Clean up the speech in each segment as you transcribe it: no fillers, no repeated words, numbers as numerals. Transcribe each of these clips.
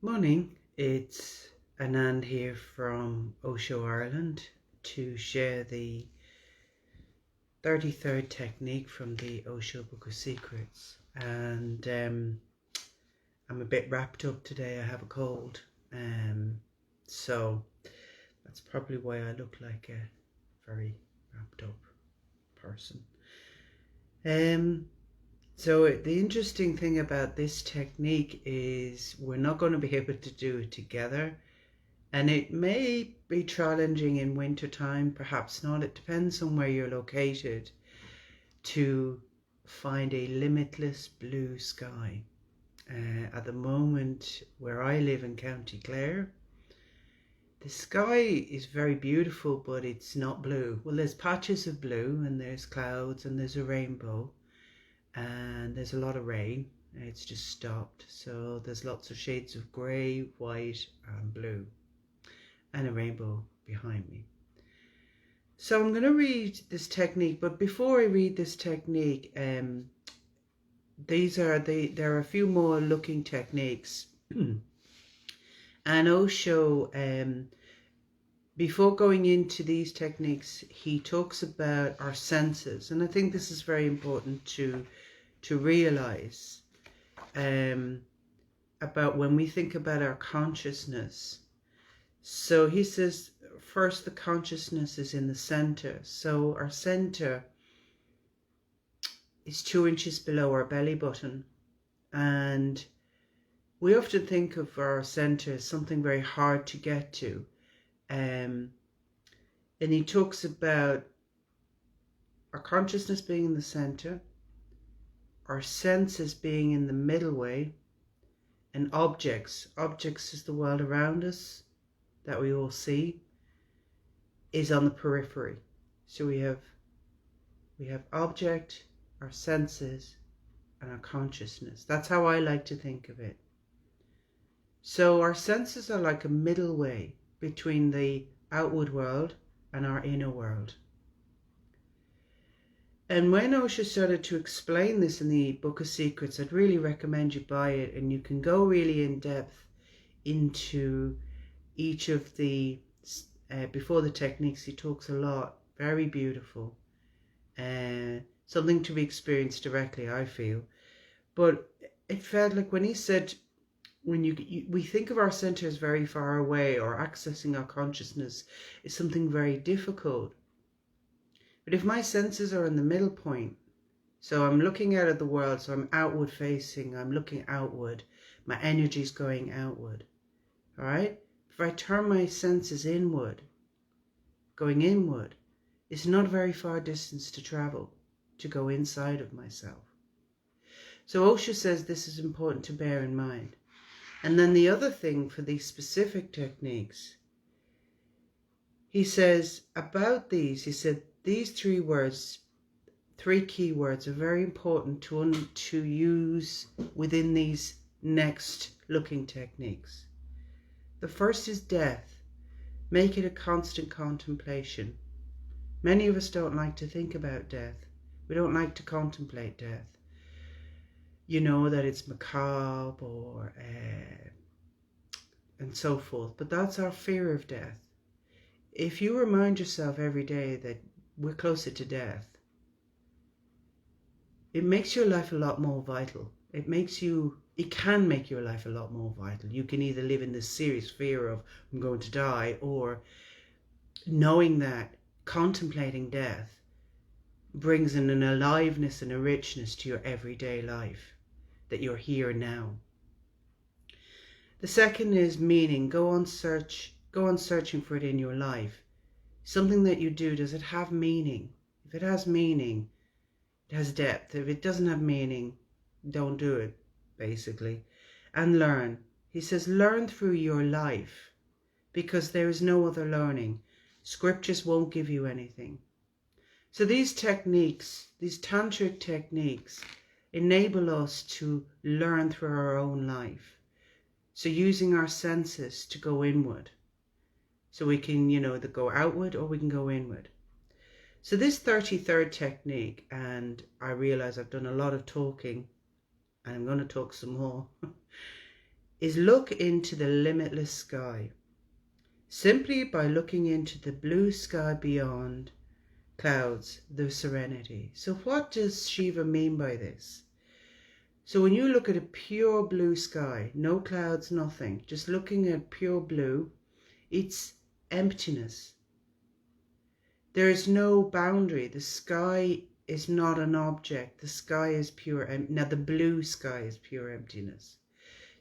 Morning, it's Anand here from Osho, Ireland to share the 33rd technique from the Osho Book of Secrets. And I'm a bit wrapped up today. I have a cold. So that's probably why I look like a very wrapped up person. So the interesting thing about this technique is we're not going to be able to do it together, and it may be challenging in winter time, perhaps not. It depends on where you're located, to find a limitless blue sky. At the moment where I live in County Clare, the sky is very beautiful, but it's not blue. Well, there's patches of blue and there's clouds and there's a rainbow. And there's a lot of rain. It's just stopped, so there's lots of shades of grey, white and blue, and a rainbow behind me. So I'm going to read this technique, but before I read this technique, there are a few more looking techniques. And Osho, before going into these techniques, he talks about our senses, and I think this is very important to realize about when we think about our consciousness. So he says, first, the consciousness is in the center. So our center is 2 inches below our belly button. And we often think of our center as something very hard to get to. And he talks about our consciousness being in the center, our senses being in the middle way, and objects is the world around us that we all see, is on the periphery. So we have object, our senses, and our consciousness. That's how I like to think of it. So our senses are like a middle way between the outward world and our inner world. And when Osho started to explain this in the Book of Secrets, I'd really recommend you buy it, and you can go really in depth into each of the, before the techniques, he talks a lot, very beautiful, something to be experienced directly, I feel. But it felt like when he said, we think of our center as very far away, or accessing our consciousness is something very difficult. But if my senses are in the middle point, so I'm looking out at the world, so I'm outward facing, I'm looking outward, my energy's going outward, all right? If I turn my senses inward, going inward, it's not a very far distance to travel, to go inside of myself. So Osho says this is important to bear in mind. And then the other thing for these specific techniques, he says about these, he said, these 3 words, 3 key words are very important to use within these next looking techniques. The first is death. Make it a constant contemplation. Many of us don't like to think about death. We don't like to contemplate death. You know that it's macabre or and so forth, but that's our fear of death. If you remind yourself every day that we're closer to death, it makes your life a lot more vital. It can make your life a lot more vital. You can either live in this serious fear of I'm going to die, or knowing that contemplating death brings in an aliveness and a richness to your everyday life, that you're here now. The second is meaning. Go on searching for it in your life. Something that you do, does it have meaning? If it has meaning, it has depth. If it doesn't have meaning, don't do it, basically. And learn. He says, learn through your life, because there is no other learning. Scriptures won't give you anything. So these techniques, these tantric techniques, enable us to learn through our own life. So using our senses to go inward. So we can, either go outward or we can go inward. So this 33rd technique, and I realize I've done a lot of talking, and I'm going to talk some more, is look into the limitless sky. Simply by looking into the blue sky beyond clouds, the serenity. So what does Shiva mean by this? So when you look at a pure blue sky, no clouds, nothing, just looking at pure blue, it's emptiness. There is no boundary. The sky is not an object. The sky is pure. Now the blue sky is pure emptiness.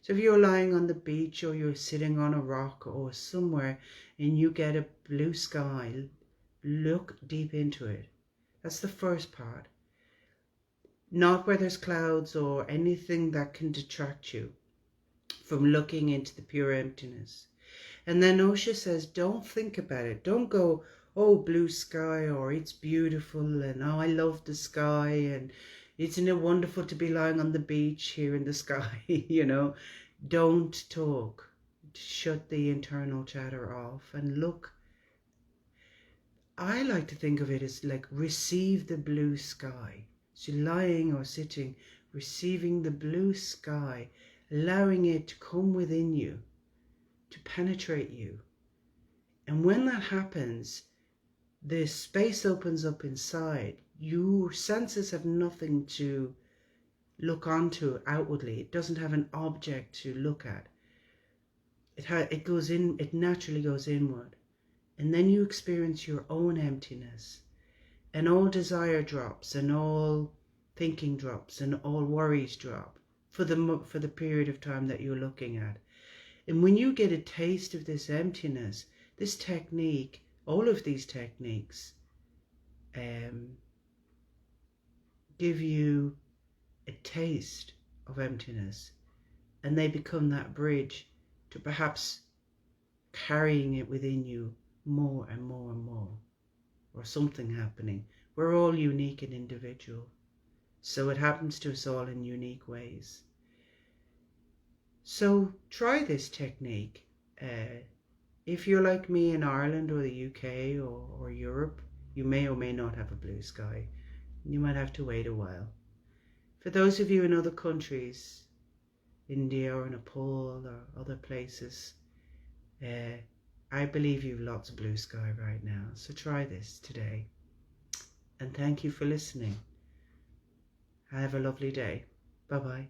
So if you're lying on the beach or you're sitting on a rock or somewhere and you get a blue sky, look deep into it. That's the first part. Not where there's clouds or anything that can detract you from looking into the pure emptiness. And then Osho says, don't think about it. Don't go, oh, blue sky, or it's beautiful, and oh, I love the sky, and isn't it wonderful to be lying on the beach here in the sky, you know. Don't talk. Shut the internal chatter off and look. I like to think of it as like receive the blue sky. So lying or sitting, receiving the blue sky, allowing it to come within you, to penetrate you. And when that happens, the space opens up inside. Your senses have nothing to look onto outwardly. It doesn't have an object to look at. It goes in. It naturally goes inward, and then you experience your own emptiness, and all desire drops, and all thinking drops, and all worries drop for the period of time that you're looking at. And when you get a taste of this emptiness, this technique, all of these techniques, give you a taste of emptiness, and they become that bridge to perhaps carrying it within you more and more and more, or something happening. We're all unique and individual, so it happens to us all in unique ways. So try this technique. If you're like me in Ireland or the UK or Europe, you may or may not have a blue sky. You might have to wait a while. For those of you in other countries, India or Nepal or other places, I believe you've lots of blue sky right now. So try this today. And thank you for listening. Have a lovely day. Bye-bye.